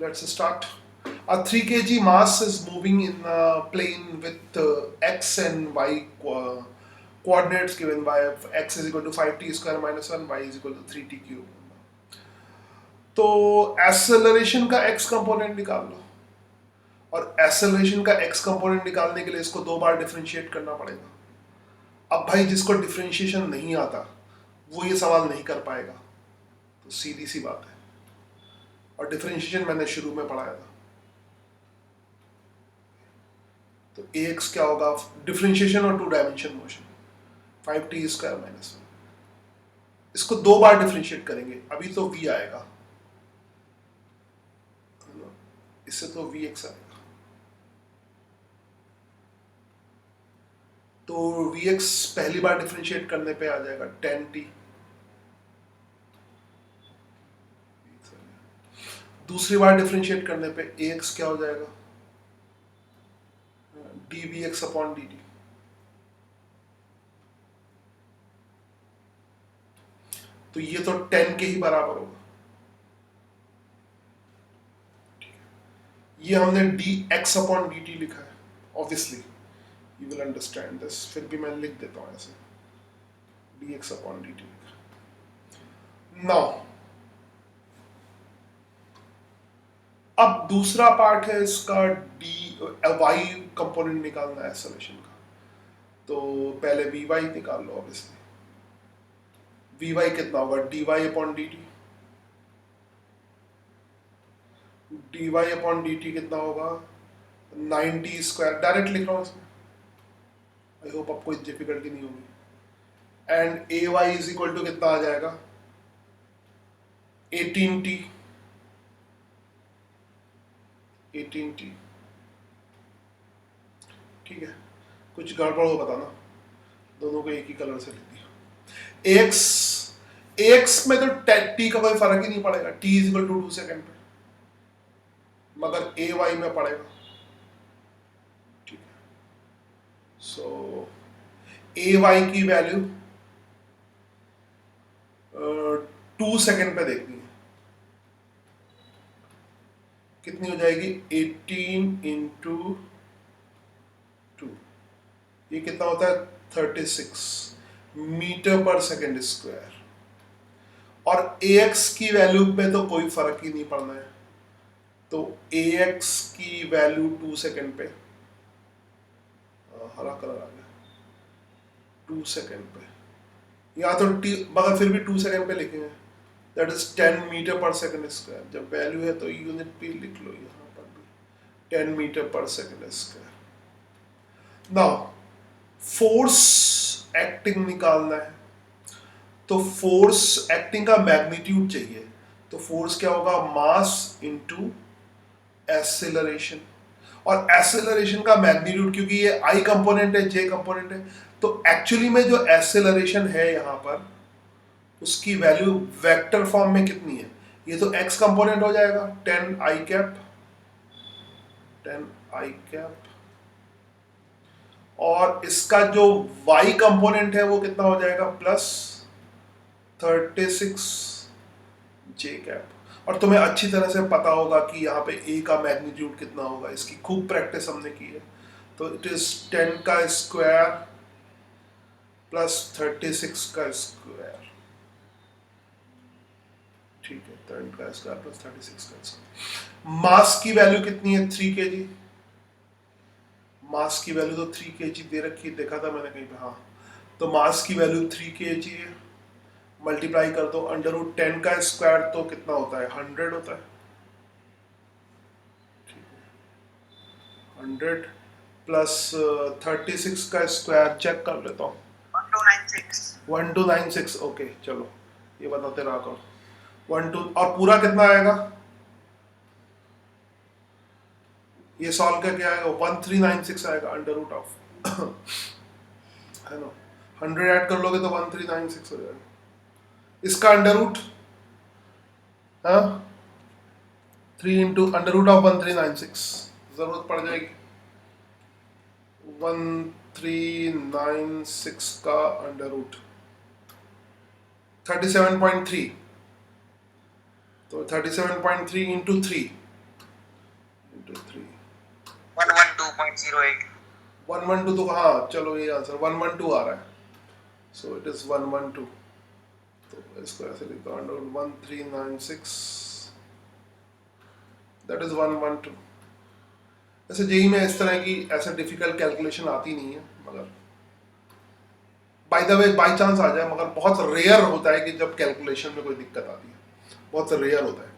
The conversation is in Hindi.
Let's start. A 3 kg mass is moving in a plane with x and y coordinates given by x is equal to 5t square minus 1, y is equal to 3t cube. तो एक्सेलरेशन का x कंपोनेंट निकाल लो, और एक्सेलरेशन का x कंपोनेंट निकालने के लिए इसको दो बार डिफरेंशिएट करना पड़ेगा. अब भाई जिसको डिफरेंशिएशन नहीं आता वो ये सवाल नहीं कर पाएगा, तो सीधी सी बात है. और डिफरेंशिएशन मैंने शुरू में पढ़ाया था. तो ax क्या होगा, डिफरेंशिएशन और two dimension motion, 5t square minus 1. इसको दो बार डिफरेंशिएट करेंगे, अभी तो v आएगा, इससे तो vx आएगा. तो vx पहली बार डिफरेंशिएट करने पे आ जाएगा 10t. दूसरी बार डिफरेंशिएट करने पे ax क्या हो जाएगा, dvx अपॉन dt. तो ये तो 10 के ही बराबर होगा. ये हमने dx अपॉन dt लिखा है, obviously you will understand this. फिर भी मैं लिख देता हूं ऐसे, dx अपॉन dt. नाउ अब दूसरा पार्ट है इसका, y कंपोनेंट निकालना है एक्सेलरेशन का. तो पहले vy निकाल लो. ऑब्वियसली vy कितना होगा, dy upon dt. dy upon dt कितना होगा, 90 स्क्वायर. डायरेक्ट लिख रहा हूँ इसमें, आई होप आपको कोई डिफिकल्टी नहीं होगी. And ay is equal to कितना आ जाएगा, 18t. 18t. ठीक है, कुछ गड़बड़ हो बताना, दोनों को एक ही कलर से लिख दिया. ax में तो t का कोई फर्क ही नहीं पड़ेगा, t is equal to 2 second पे, मगर ay में पड़ेगा. ठीक है, सो ay की वैल्यू 2 सेकेंड पे देखनी है. कितनी हो जाएगी, 18 इंटू 2. ये कितना होता है, 36 मीटर पर सेकेंड स्क्वायर. और ax की वैल्यू पे तो कोई फर्क ही नहीं पड़ना है, तो ax की वैल्यू 2 सेकेंड पे, हरा कलर आ गया, 2 सेकेंड पे. यहाँ तो t, मगर फिर भी 2 सेकेंड पे लिखेंगे, दैट इज 10 मीटर पर सेकेंड स्क्वायर. जब वैल्यू है तो यूनिट भी लिख लो यहाँ पर भी, 10 मीटर पर second square. Now force acting निकालना है, तो फोर्स एक्टिंग का मैग्नीट्यूड चाहिए. तो फोर्स क्या होगा, मास इनटू एक्सेलरेशन. और एक्सेलरेशन का मैग्नीट्यूड, क्योंकि ये आई कंपोनेंट है, जे कंपोनेंट है, तो एक्चुअली में जो एक्सेलरेशन है यहाँ पर, उसकी वैल्यू वेक्टर फॉर्म में कितनी है, ये तो x कंपोनेंट हो जाएगा 10 i कैप, 10 i कैप. और इसका जो y कंपोनेंट है वो कितना हो जाएगा, प्लस 36 j कैप. और तुम्हें अच्छी तरह से पता होगा कि यहाँ पे a का मैग्नीट्यूड कितना होगा, इसकी खूब प्रैक्टिस हमने की है. तो इट इज 10 का स्क्वायर प्लस 36 का स्क्वायर. ठीक है, 10 का स्क्वायर प्लस 36 का स्क्वायर. मास की वैल्यू कितनी है, 3 kg. मास की वैल्यू तो 3 kg दे रखी है, देखा था मैंने कहीं पे. हाँ, तो मास की वैल्यू 3 kg है. मल्टीप्लाई कर दो, अंडर रूट 10 का स्क्वायर तो कितना होता है, 100 होता है. ठीक है, 100 प्लस 36 का स्क्वायर चेक कर लेता हूँ, 1296. ओके चलो, ये बताते रहा करो. 12 और पूरा कितना आएगा, ये सॉल्व करके आएगा 1396 आएगा, अंडर रूट ऑफ है ना, 100 ऐड कर लोगे तो 1396 हो जाएगा. इसका अंडर रूट, हाँ, 3 इंटू अंडर रूट ऑफ 1396 जरूरत पड़ जाएगी. 1396 का अंडर रूट 37.3, तो 37.3 इंटू 3, 2.08। 112 तो हाँ चलो ये आंसर 112 आ रहा है, सो इट इज 112। तो इसको ऐसे लिखता हूँ 1396, दैट इज 112। ऐसे जेई में इस तरह की ऐसे डिफिकल्ट कैलकुलेशन आती नहीं है, मगर by the way by chance आ जाए, मगर बहुत रेयर होता है कि जब कैलकुलेशन में कोई दिक्कत आती है, बहुत रेयर होता है।